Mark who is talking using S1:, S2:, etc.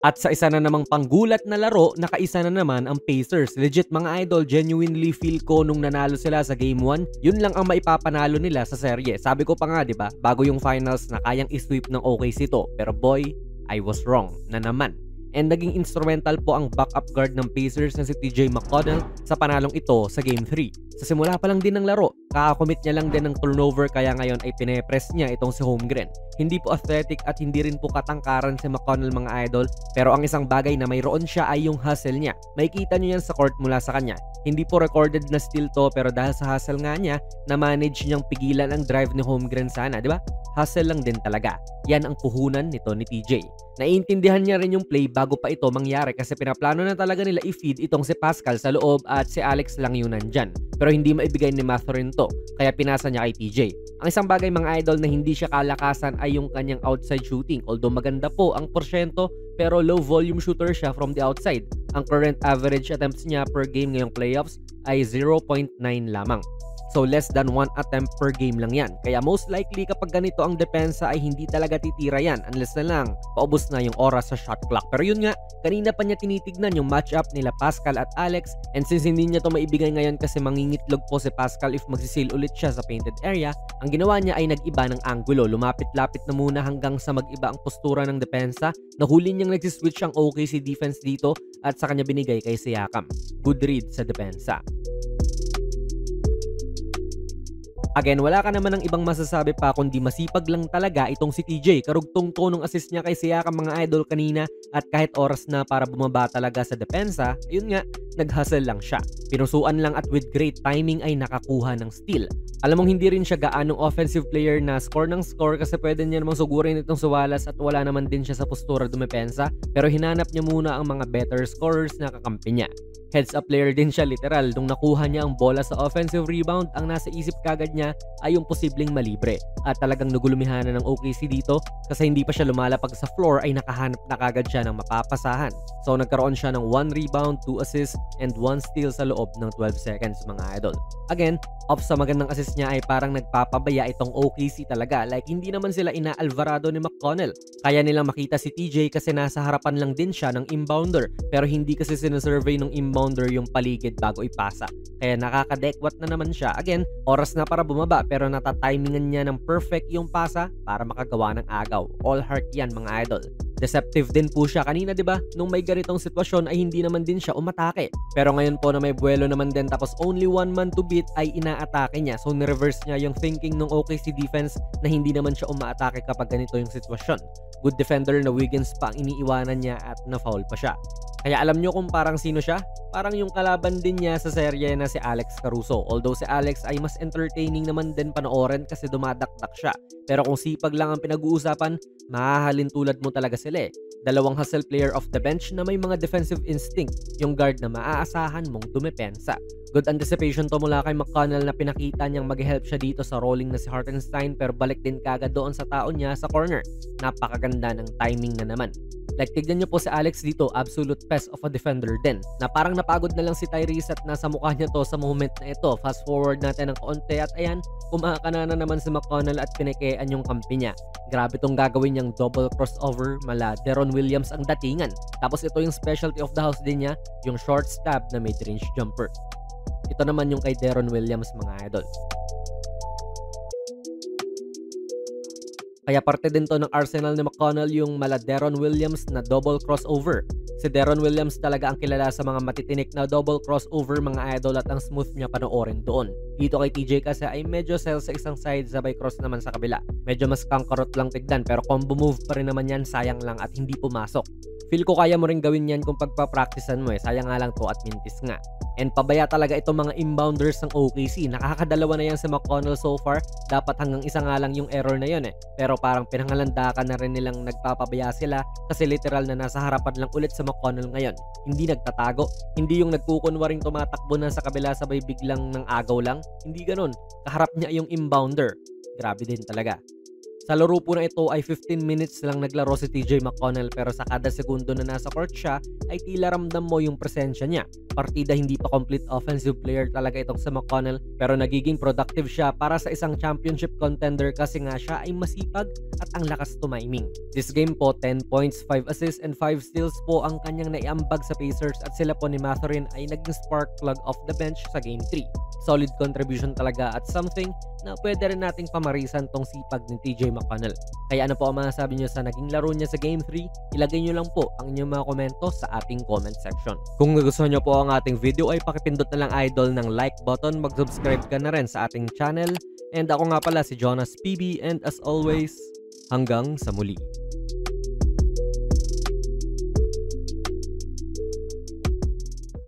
S1: At sa isa na namang panggulat na laro, nakaisa na naman ang Pacers. Legit mga idol, genuinely feel ko nung nanalo sila sa Game 1, yun lang ang maipapanalo nila sa serye. Sabi ko pa nga, di ba, bago yung finals na kayang isweep ng OKC to. Pero boy, I was wrong na naman. And naging instrumental po ang backup guard ng Pacers na si TJ McConnell sa panalong ito sa Game 3. Sa simula pa lang din ng laro, kakakomit niya lang din ng turnover kaya ngayon ay pinepress niya itong si Holmgren. Hindi po athletic at hindi rin po katangkaran si McConnell mga idol, pero ang isang bagay na mayroon siya ay yung hustle niya. Makikita niyo yan sa court mula sa kanya. Hindi po recorded na steal to pero dahil sa hustle nga niya, na-manage niyang pigilan ang drive ni Holmgren sana, di ba? Hustle lang din talaga. Yan ang puhunan nito ni TJ. Naiintindihan niya rin yung play bago pa ito mangyari kasi pinaplano na talaga nila i-feed itong si Pascal sa loob at si Alex lang yun nandyan. Pero hindi maibigay ni Mathurin to, kaya pinasa niya kay TJ. Ang isang bagay mga idol na hindi siya kalakasan ay yung kanyang outside shooting. Although maganda po ang porsyento, pero low volume shooter siya from the outside. Ang current average attempts niya per game ngayong playoffs ay 0.9 lamang. So less than 1 attempt per game lang yan. Kaya most likely kapag ganito ang depensa ay hindi talaga titira yan unless na lang paubos na yung oras sa shot clock. Pero yun nga, kanina pa niya tinitignan yung matchup nila Pascal at Alex, and since hindi niya to maibigay ngayon kasi mangingitlog po si Pascal if magsisil ulit siya sa painted area, ang ginawa niya ay nag-iba ng angulo. Lumapit-lapit na muna hanggang sa mag-iba ang postura ng depensa. Nahuli niyang nagsiswitch ang OKC defense dito at sa kanya binigay kay Siakam. Good read sa depensa. Again, wala ka naman ng ibang masasabi pa kundi masipag lang talaga itong si TJ. Karugtong to nung assist niya kay Siakam mga idol kanina at kahit oras na para bumaba talaga sa depensa, yun nga, nag-hustle lang siya. Pinusuan lang at with great timing ay nakakuha ng steal. Alam mong hindi rin siya gaanong offensive player na score ng score kasi pwede niya namang sugurin itong si Wallace at wala naman din siya sa postura dumepensa, pero hinanap niya muna ang mga better scorers na kakampi niya. Heads up player din siya literal. Nung nakuha niya ang bola sa offensive rebound, ang nasa isip kagad niya ay yung posibleng malibre. At talagang nagulumihan na ng OKC dito kasi hindi pa siya lumalapag sa floor ay nakahanap na kagad siya ng mapapasahan. So nagkaroon siya ng 1 rebound, 2 assists, and 1 steal sa loob ng 12 seconds mga idol. Again, off sa magandang assist niya ay parang nagpapabaya itong OKC talaga. Like hindi naman sila ina-Alvarado ni McConnell. Kaya nilang makita si TJ kasi nasa harapan lang din siya ng inbounder. Pero hindi kasi sinasurvey ng inbounder yung paligid bago ipasa. Kaya nakakadekwat na naman siya. Again, oras na para bumaba pero natatimingan niya ng perfect yung pasa para makagawa ng agaw. All heart yan mga idol. Deceptive din po siya kanina, 'di ba? Nung may ganitong sitwasyon ay hindi naman din siya umatake. Pero ngayon po na may buwelo naman din tapos only one man to beat ay inaatake niya. So ni-reverse niya yung thinking ng OKC defense na hindi naman siya umaatake kapag ganito yung sitwasyon. Good defender na Wiggins pa ang iniiwanan niya at na-foul pa siya. Kaya alam nyo kung parang sino siya? Parang yung kalaban din niya sa serye na si Alex Caruso. Although si Alex ay mas entertaining naman din panoorin kasi dumadakdak siya. Pero kung sipag lang ang pinag-uusapan, mahahalin tulad mo talaga sila eh. Dalawang hustle player off the bench na may mga defensive instinct, yung guard na maaasahan mong dumepensa. Good anticipation to mula kay McConnell na pinakita niyang mag-help siya dito sa rolling na si Hartenstein pero balik din kagad doon sa tao niya sa corner. Napakaganda ng timing na naman. Like, tignan nyo po si Alex dito, absolute pest of a defender din. Na parang napagod na lang si Tyrese at nasa mukha niya to sa moment na ito. Fast forward natin ng kaunti at ayan, kumakana na naman si McConnell at pinekean yung kampi niya. Grabe tong gagawin niyang double crossover mala Deron Williams ang datingan. Tapos ito yung specialty of the house din niya, yung short stab na mid-range jumper. Ito naman yung kay Deron Williams mga idol. Kaya parte din to ng arsenal ni McConnell yung mala Deron Williams na double crossover. Si Deron Williams talaga ang kilala sa mga matitinik na double crossover mga idol at ang smooth niya panoorin doon. Dito kay TJ kasi ay medyo sell sa isang side sabay cross naman sa kabila. Medyo mas kankarot lang tignan pero combo move pa rin naman yan, sayang lang at hindi pumasok. Feel ko kaya mo rin gawin yan kung pagpa-practicean mo eh, sayang nga lang to at mintis nga. And pabaya talaga itong mga inbounders ng OKC. Nakakadalawa na yan si McConnell so far. Dapat hanggang isa nga lang yung error na yun eh. Pero parang pinangalandakan na rin nilang nagpapabaya sila kasi literal na nasa harapan lang ulit sa McConnell ngayon. Hindi nagtatago. Hindi yung nagkukunwaring tumatakbo na sa kabila sabay biglang ng agaw lang. Hindi ganun. Kaharap niya yung inbounder. Grabe din talaga. Sa laro po na ito ay 15 minutes lang naglaro si TJ McConnell pero sa kada segundo na nasa court siya ay tila ramdam mo yung presensya niya. Partida hindi pa complete offensive player talaga itong si McConnell pero nagiging productive siya para sa isang championship contender kasi nga siya ay masipag at ang lakas tumiming. This game po 10 points, 5 assists and 5 steals po ang kanyang naiambag sa Pacers at sila po ni Mathurin ay naging spark plug off the bench sa game 3. Solid contribution talaga at something na pwede rin nating pamarisan tong sipag ni TJ McConnell. Kaya ano po ang masasabi nyo sa naging laro niya sa Game 3? Ilagay nyo lang po ang inyong mga komento sa ating comment section. Kung nagustuhan nyo po ang ating video ay pakipindot na lang idol ng like button, mag-subscribe ka na rin sa ating channel. And ako nga pala si Jonas PB and as always, hanggang sa muli.